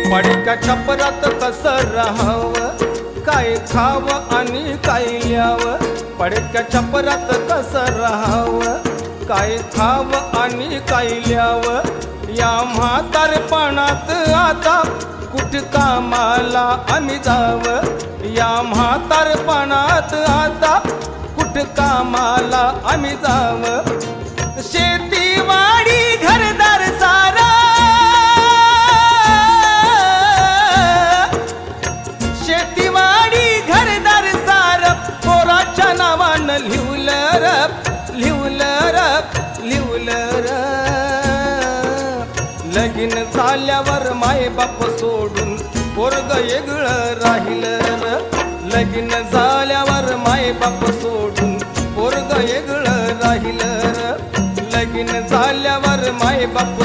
पडक्या छपरात कसं राहावं, काय खावं आणि काय ल्यावं. पडक्या छपरात कसं राहावं, काय खावं आणि काय ल्यावं. या म्हातारपणात आता कुठ कामाला आम्ही जावं. या म्हातारपणात आता कुठ कामाला आम्ही जावं. शेतीवाडी घरदार सारा, शेतीवाडी घरदार सार पोराच्या नावानं लिवलं र, लिवलं र, लिवलं र. लगीन झाल्यावर माय बाप सोडून पोरग वेगळं राहिलं र. लगीन झाल्यावर माय बाप सोडून पोरग वेगळं राहिलं र. लगीन झाल्यावर माय बाप